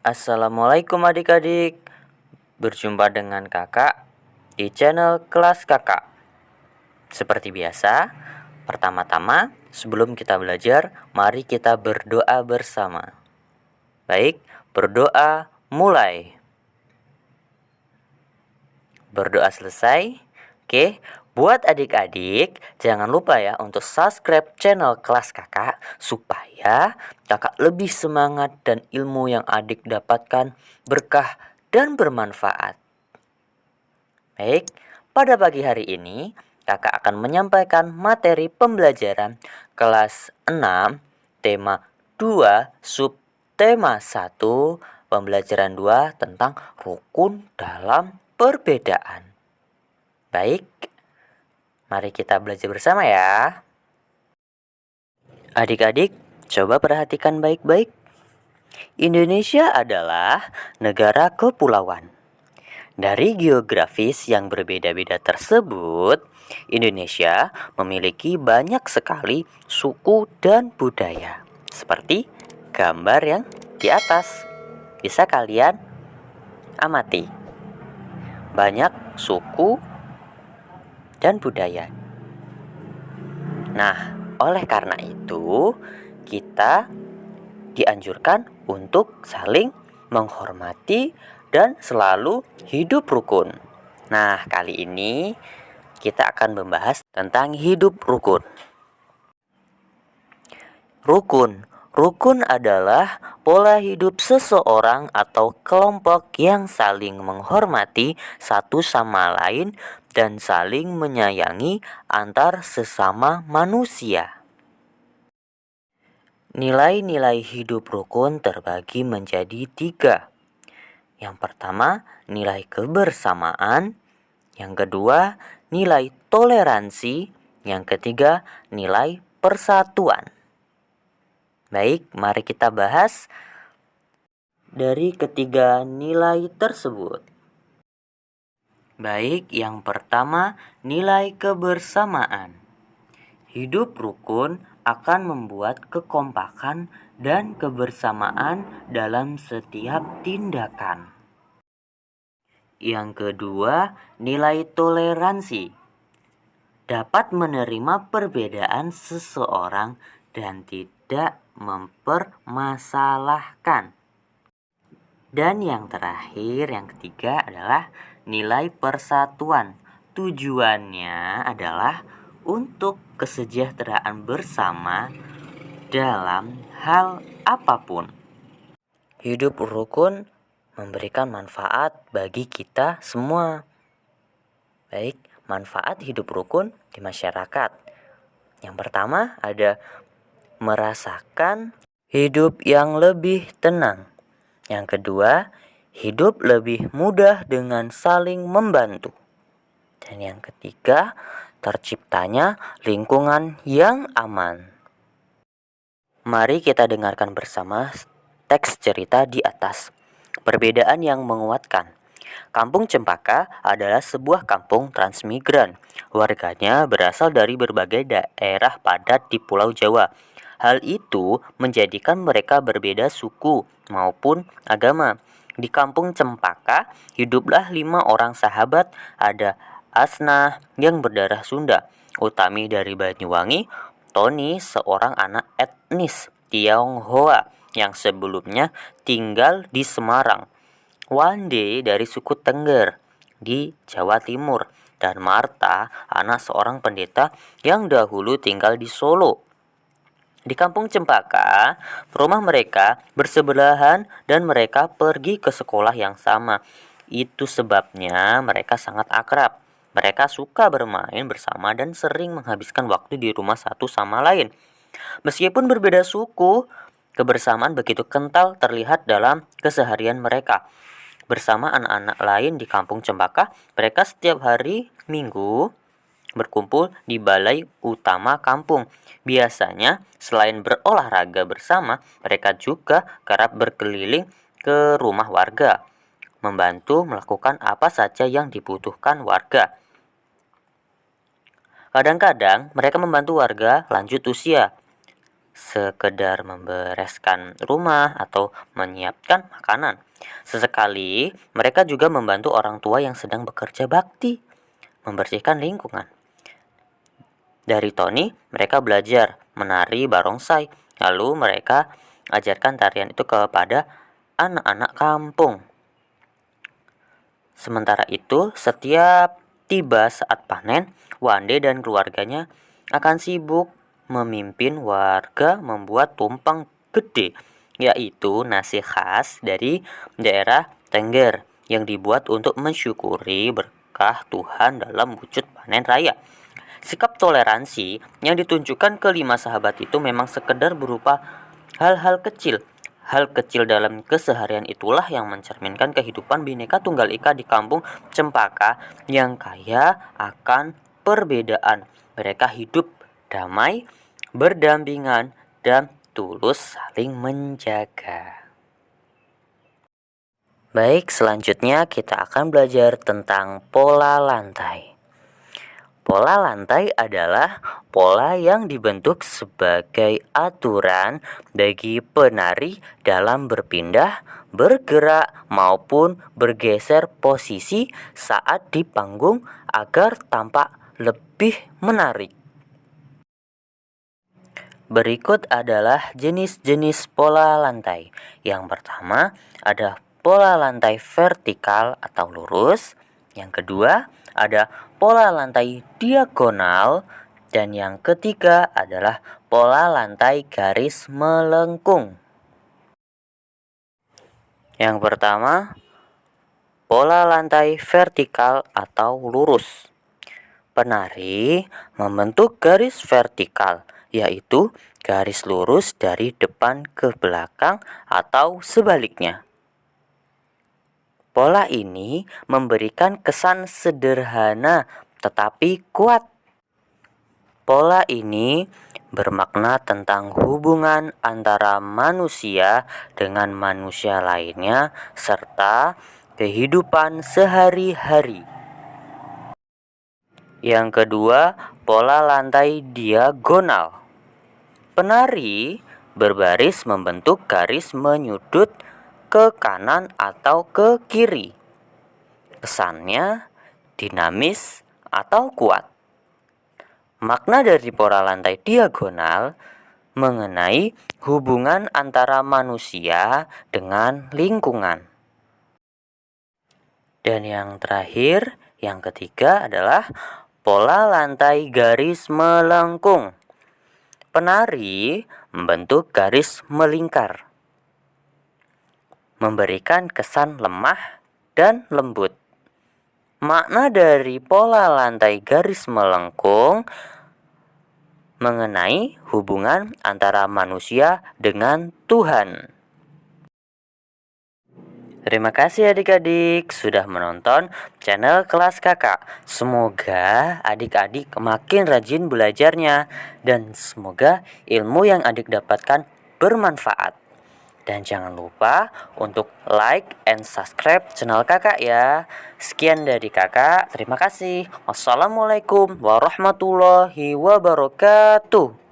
Assalamualaikum adik-adik. Berjumpa dengan kakak di channel kelas kakak. Seperti biasa, pertama-tama sebelum kita belajar, mari kita berdoa bersama. Baik, berdoa mulai. Berdoa selesai. Oke, buat adik-adik, jangan lupa ya untuk subscribe channel kelas kakak supaya kakak lebih semangat dan ilmu yang adik dapatkan berkah dan bermanfaat. Baik, pada pagi hari ini kakak akan menyampaikan materi pembelajaran kelas 6, tema 2, subtema 1, pembelajaran 2 tentang rukun dalam perbedaan. Baik, mari kita belajar bersama ya. Adik-adik, coba perhatikan baik-baik. Indonesia adalah negara kepulauan. Dari geografis yang berbeda-beda tersebut, Indonesia memiliki banyak sekali suku dan budaya. Seperti gambar yang di atas. Bisa kalian amati. Banyak suku dan budaya. Nah, oleh karena itu, kita dianjurkan untuk saling menghormati dan selalu hidup rukun. Nah, kali ini kita akan membahas tentang hidup rukun. Rukun adalah pola hidup seseorang atau kelompok yang saling menghormati satu sama lain dan saling menyayangi antar sesama manusia. Nilai-nilai hidup rukun terbagi menjadi 3. Yang pertama, nilai kebersamaan. Yang kedua, nilai toleransi. Yang ketiga, nilai persatuan. Baik, mari kita bahas dari ketiga nilai tersebut. Baik, yang pertama, nilai kebersamaan. Hidup rukun akan membuat kekompakan dan kebersamaan dalam setiap tindakan. Yang kedua, nilai toleransi. Dapat menerima perbedaan seseorang dan tidak mempermasalahkan. Dan yang terakhir, yang ketiga adalah nilai persatuan. Tujuannya adalah untuk kesejahteraan bersama dalam hal apapun. Hidup rukun memberikan manfaat bagi kita semua. Baik, manfaat hidup rukun di masyarakat. Yang pertama ada merasakan hidup yang lebih tenang. Yang kedua, hidup lebih mudah dengan saling membantu. Dan yang ketiga, terciptanya lingkungan yang aman. Mari kita dengarkan bersama teks cerita di atas. Perbedaan yang menguatkan. Kampung Cempaka adalah sebuah kampung transmigran. Warganya berasal dari berbagai daerah padat di Pulau Jawa. Hal itu menjadikan mereka berbeda suku maupun agama. Di kampung Cempaka, hiduplah 5 orang sahabat. Ada Asnah yang berdarah Sunda, Utami dari Banyuwangi, Tony seorang anak etnis Tionghoa yang sebelumnya tinggal di Semarang, Wande dari suku Tengger di Jawa Timur, dan Marta, anak seorang pendeta yang dahulu tinggal di Solo. Di kampung Cempaka, rumah mereka bersebelahan dan mereka pergi ke sekolah yang sama. Itu sebabnya mereka sangat akrab. Mereka suka bermain bersama dan sering menghabiskan waktu di rumah satu sama lain. Meskipun berbeda suku, kebersamaan begitu kental terlihat dalam keseharian mereka. Bersama anak-anak lain di kampung Cempaka, mereka setiap hari Minggu berkumpul di balai utama kampung. Biasanya, selain berolahraga bersama, mereka juga kerap berkeliling ke rumah warga, membantu melakukan apa saja yang dibutuhkan warga. Kadang-kadang mereka membantu warga lanjut usia, sekedar membereskan rumah atau menyiapkan makanan. Sesekali, mereka juga membantu orang tua yang sedang bekerja bakti, membersihkan lingkungan. Dari Tony, mereka belajar menari barongsai, lalu mereka ajarkan tarian itu kepada anak-anak kampung. Sementara itu, setiap tiba saat panen, Wande dan keluarganya akan sibuk memimpin warga membuat tumpeng gede, yaitu nasi khas dari daerah Tengger yang dibuat untuk mensyukuri berkah Tuhan dalam wujud panen raya. Sikap toleransi yang ditunjukkan kelima sahabat itu memang sekedar berupa hal-hal kecil. Hal kecil dalam keseharian itulah yang mencerminkan kehidupan Bhinneka Tunggal Ika di kampung Cempaka yang kaya akan perbedaan. Mereka hidup damai, berdampingan, dan tulus saling menjaga. Baik, selanjutnya kita akan belajar tentang pola lantai. Pola lantai adalah pola yang dibentuk sebagai aturan bagi penari dalam berpindah, bergerak, maupun bergeser posisi saat di panggung agar tampak lebih menarik. Berikut adalah jenis-jenis pola lantai. Yang pertama ada pola lantai vertikal atau lurus. Yang kedua ada pola lantai diagonal. Dan yang ketiga adalah pola lantai garis melengkung. Yang pertama, pola lantai vertikal atau lurus. Penari membentuk garis vertikal, yaitu garis lurus dari depan ke belakang atau sebaliknya. Pola ini memberikan kesan sederhana tetapi kuat. Pola ini bermakna tentang hubungan antara manusia dengan manusia lainnya serta kehidupan sehari-hari. Yang kedua, pola lantai diagonal. Penari berbaris membentuk garis menyudut ke kanan atau ke kiri. Kesannya dinamis atau kuat. Makna dari pola lantai diagonal mengenai hubungan antara manusia dengan lingkungan. Dan yang terakhir, yang ketiga adalah pola lantai garis melengkung. Penari membentuk garis melingkar, memberikan kesan lemah dan lembut. Makna dari pola lantai garis melengkung mengenai hubungan antara manusia dengan Tuhan. Terima kasih adik-adik sudah menonton channel Kelas Kakak. Semoga adik-adik makin rajin belajarnya dan semoga ilmu yang adik dapatkan bermanfaat. Dan jangan lupa untuk like and subscribe channel kakak ya. Sekian dari kakak, terima kasih. Wassalamualaikum warahmatullahi wabarakatuh.